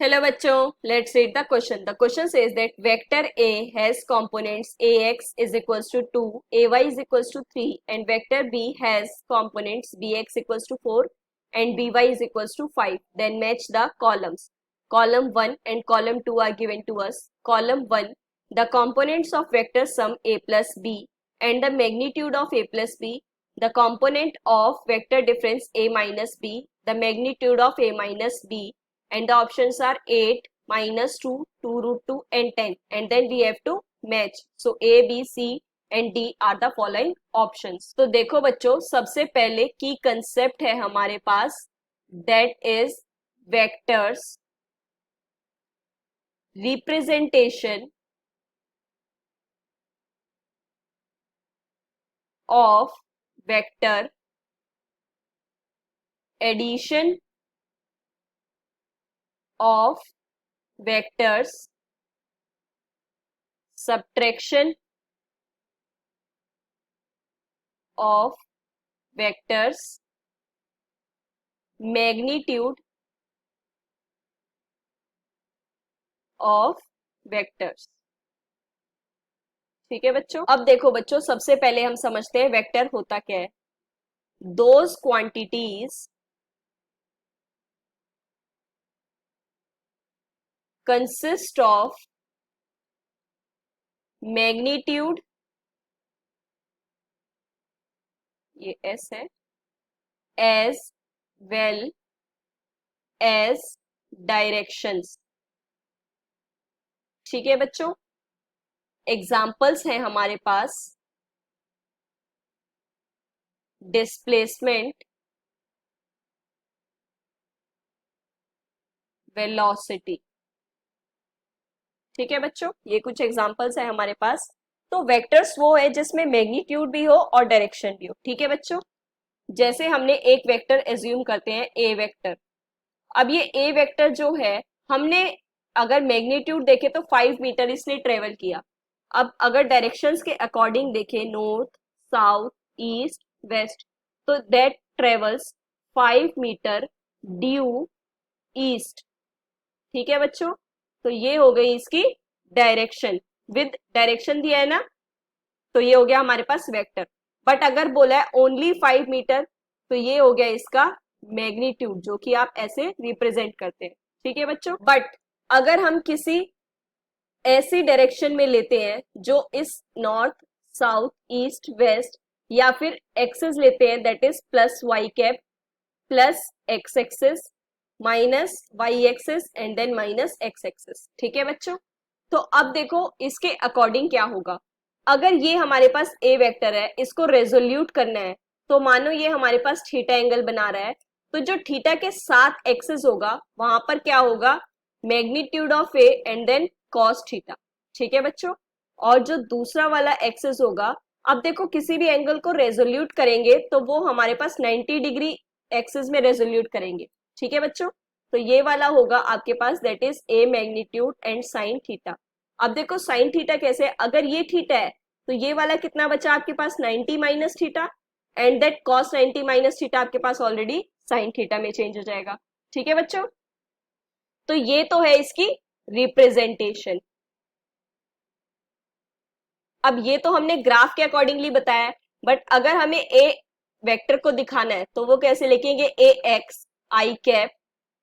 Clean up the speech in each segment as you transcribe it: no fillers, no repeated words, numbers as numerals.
Hello bachcho, let's read the question. The question says that vector A has components ax is equals to 2, ay is equals to 3 and vector B has components bx equals to 4 and by is equals to 5. Then match the columns. Column 1 and column 2 are given to us. Column 1, the components of vector sum a plus b and the magnitude of a plus b, the component of vector difference a minus b, the magnitude of a minus b, and the options are 8, -2, 2 root 2 and 10, and then we have to match. So A, B, C and D are the following options. तो देखो बच्चों, सबसे पहले की concept है हमारे पास, that is vectors representation of vector addition of vectors, subtraction of vectors, magnitude of vectors. ठीक है बच्चों। अब देखो बच्चों, सबसे पहले हम समझते हैं वेक्टर होता क्या है। Those quantities consist of magnitude, ये S है, as well as directions। ठीक है बच्चों। एग्जाम्पल्स हैं हमारे पास डिस्प्लेसमेंट, वेलोसिटी। ठीक है बच्चों, ये कुछ एग्जाम्पल्स है हमारे पास। तो वेक्टर्स वो है जिसमें मैग्नीट्यूड भी हो और डायरेक्शन भी हो। ठीक है बच्चों, जैसे हमने एक वेक्टर एज्यूम करते हैं ए वेक्टर। अब ये ए वेक्टर जो है, हमने अगर मैग्नीट्यूड देखे तो 5 मीटर इसने ट्रेवल किया। अब अगर डायरेक्शंस के अकॉर्डिंग देखे, नॉर्थ, साउथ, ईस्ट, वेस्ट, तो that travels 5 metre due east. ठीक है बच्चों, तो ये हो गई इसकी डायरेक्शन, विद डायरेक्शन दिया है ना, तो ये हो गया हमारे पास वेक्टर। बट अगर बोला है ओनली 5 मीटर, तो ये हो गया इसका मैग्नीट्यूड, जो कि आप ऐसे रिप्रेजेंट करते हैं। ठीक है बच्चों। बट अगर हम किसी ऐसी डायरेक्शन में लेते हैं जो इस नॉर्थ, साउथ, ईस्ट, वेस्ट, या फिर एक्सेस लेते हैं, that is plus Y cap plus X axis minus Y axis and then minus X axis. ठीक है बच्चों। तो अब देखो इसके अकॉर्डिंग क्या होगा। अगर ये हमारे पास ए वेक्टर है, इसको रेजोल्यूट करना है, तो मानो ये हमारे पास थीटा एंगल बना रहा है, तो जो थीटा के साथ एक्सेस होगा वहां पर क्या होगा, magnitude of A and then cos theta. ठीक है बच्चों। और जो दूसरा वाला एक्सेस होगा, अब देखो किसी भी एंगल को रेजोल्यूट करेंगे तो वो हमारे पास 90 डिग्री एक्सेस में रेजोल्यूट करेंगे। ठीक है बच्चों। तो ये वाला होगा आपके पास, that is a magnitude and sine theta. अब देखो साइन थीटा कैसे, अगर ये थीटा है तो ये वाला कितना बचा आपके पास, 90 minus theta, and that cos 90 minus theta आपके पास ऑलरेडी साइन थीटा में चेंज हो जाएगा। ठीक है बच्चों। तो ये तो है इसकी रिप्रेजेंटेशन। अब ये तो हमने ग्राफ के अकॉर्डिंगली बताया है, बट अगर हमें ए वेक्टर को दिखाना है तो वो कैसे लिखेंगे, ए x I cap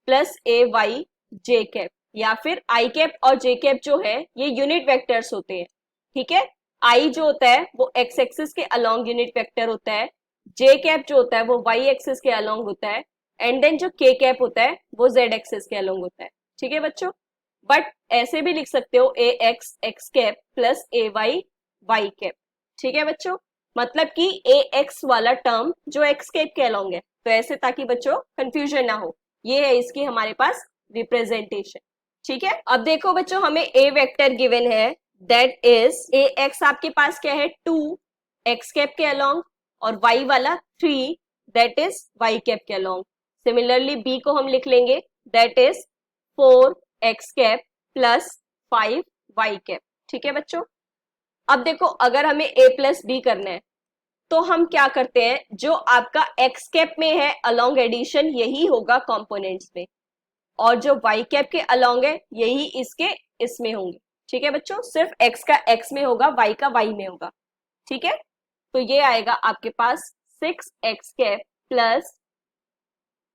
plus A Y J cap, या फिर आई कैप और जे कैप जो है ये यूनिट वेक्टर्स होते हैं। ठीक है। आई जो होता है वो एक्स एक्सिस के अलोंग यूनिट वेक्टर होता है, जे कैप जो होता है वो वाई एक्सिस के अलोंग होता है, एंड देन जो के कैप होता है वो जेड एक्सिस के अलोंग होता है। ठीक है बच्चों। बट ऐसे भी लिख सकते हो ए x x cap plus A Y Y cap. ठीक है बच्चों। मतलब कि ए एक्स वाला टर्म जो एक्स कैप के अलोंग है, तो ऐसे ताकि बच्चों कंफ्यूजन ना हो, ये है इसकी हमारे पास रिप्रेजेंटेशन। ठीक है। अब देखो बच्चों, हमें ए वेक्टर गिवन है, दैट इज ए एक्स आपके पास क्या है, 2 एक्स कैप के अलोंग, और वाई वाला 3 दैट इज वाई कैप के अलोंग। सिमिलरली बी को हम लिख लेंगे, that is 4 X cap plus 5 Y cap. ठीक है बच्चों। अब देखो अगर हमें ए प्लस बी करना है तो हम क्या करते हैं, जो आपका एक्स कैप में है अलोंग एडिशन, यही होगा कंपोनेंट्स में। और जो वाई कैप के अलोंग है यही इसके इसमें होंगे। ठीक है बच्चों, सिर्फ एक्स का एक्स में होगा, वाई का वाई में होगा। ठीक है, तो ये आएगा आपके पास 6x cap plus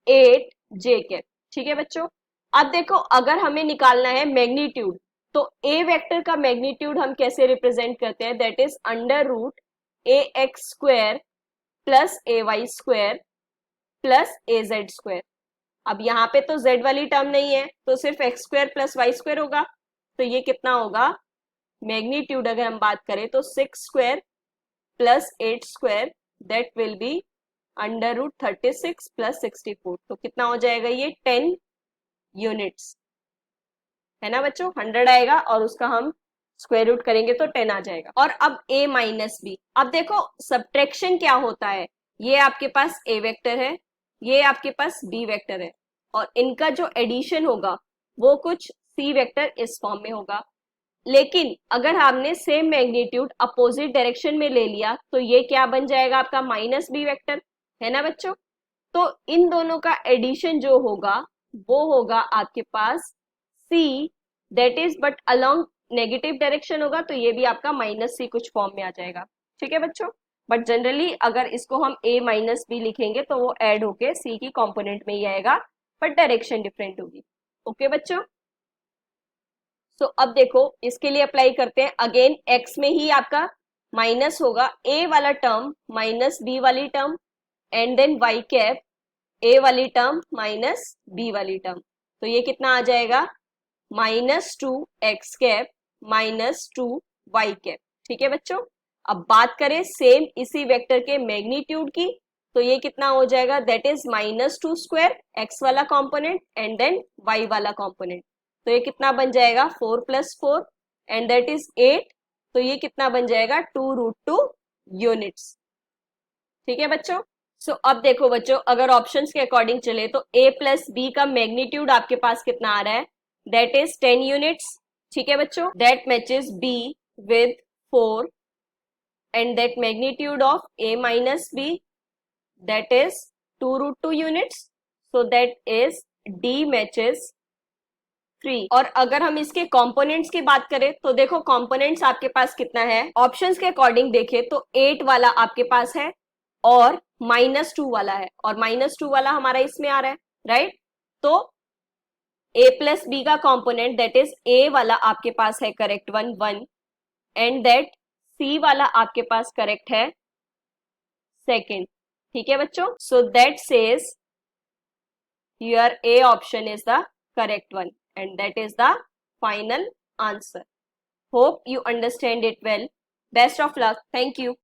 8j cap. ठीक है बच्चों, अब देखो अगर हमें निकालना है मैग्नीट्यूड, तो ए वेक्टर का मैग्नीट्यूड हम कैसे रिप्रेजेंट करते हैं, that is under root A X square plus A Y square plus A Z square. अब यहाँ पे तो z वाली टर्म नहीं है, तो सिर्फ X square plus Y square होगा। तो ये कितना होगा, मैग्नीट्यूड अगर हम बात करें तो 6 square plus 8 square, that will be under root 36 plus 64। तो कितना हो जाएगा ये 10 यूनिट्स, है ना बच्चों। 100 आएगा और उसका हम स्क्वायर रूट करेंगे तो 10 आ जाएगा। और अब a माइनस बी, अब देखो सब्ट्रैक्शन क्या होता है, ये आपके पास a वेक्टर है, ये आपके पास b वेक्टर है, और इनका जो एडिशन होगा वो कुछ c वेक्टर इस फॉर्म में होगा। लेकिन अगर हमने सेम मैग्नीट्यूड अपोजिट डायरेक्शन में ले लिया तो ये क्या बन जाएगा आपका माइनस बी वेक्टर, है ना बच्चों। तो इन दोनों का एडिशन जो होगा वो होगा आपके पास c, that is but along negative direction होगा, तो ये भी आपका माइनस सी कुछ फॉर्म में आ जाएगा। ठीक है बच्चों, बट जनरली अगर इसको हम a माइनस बी लिखेंगे तो वो ऐड होके c की कंपोनेंट में ही आएगा, बट डायरेक्शन डिफरेंट होगी। ओके बच्चों, सो अब देखो इसके लिए अप्लाई करते हैं। अगेन x में ही आपका माइनस होगा a वाला टर्म माइनस b वाली term, and then y cap a वाली टर्म माइनस b वाली टर्म। तो ये कितना आ जाएगा, -2x कैप -2y कैप। ठीक है बच्चों, अब बात करें सेम इसी वेक्टर के मैग्नीट्यूड की, तो ये कितना हो जाएगा, दैट इज -2 स्क्वायर x वाला कॉम्पोनेंट एंड देन y वाला कॉम्पोनेंट। तो ये कितना बन जाएगा 4 + 4 एंड दैट इज 8। तो ये कितना बन जाएगा 2√2 यूनिट्स। ठीक है बच्चों, सो अब देखो बच्चों अगर ऑप्शंस के अकॉर्डिंग चले तो a प्लस बी का मैग्नीट्यूड आपके पास कितना आ रहा है, दैट इज 10 यूनिट्स। ठीक है बच्चों, that matches b with 4 and that magnitude of a minus b that is 2√2 units, so that is d matches 3। और अगर हम इसके कंपोनेंट्स की बात करें तो देखो कंपोनेंट्स आपके पास कितना है, ऑप्शंस के अकॉर्डिंग देखें तो 8 वाला आपके पास है और -2 वाला है, और -2 वाला हमारा इसमें आ रहा है, राइट। तो a प्लस बी का कंपोनेंट दैट इज a वाला आपके पास है करेक्ट 1 एंड दैट c वाला आपके पास करेक्ट है 2। ठीक है बच्चों, so that says your a option is the correct one and that is the final answer. Hope you understand it well. Best of luck. Thank you.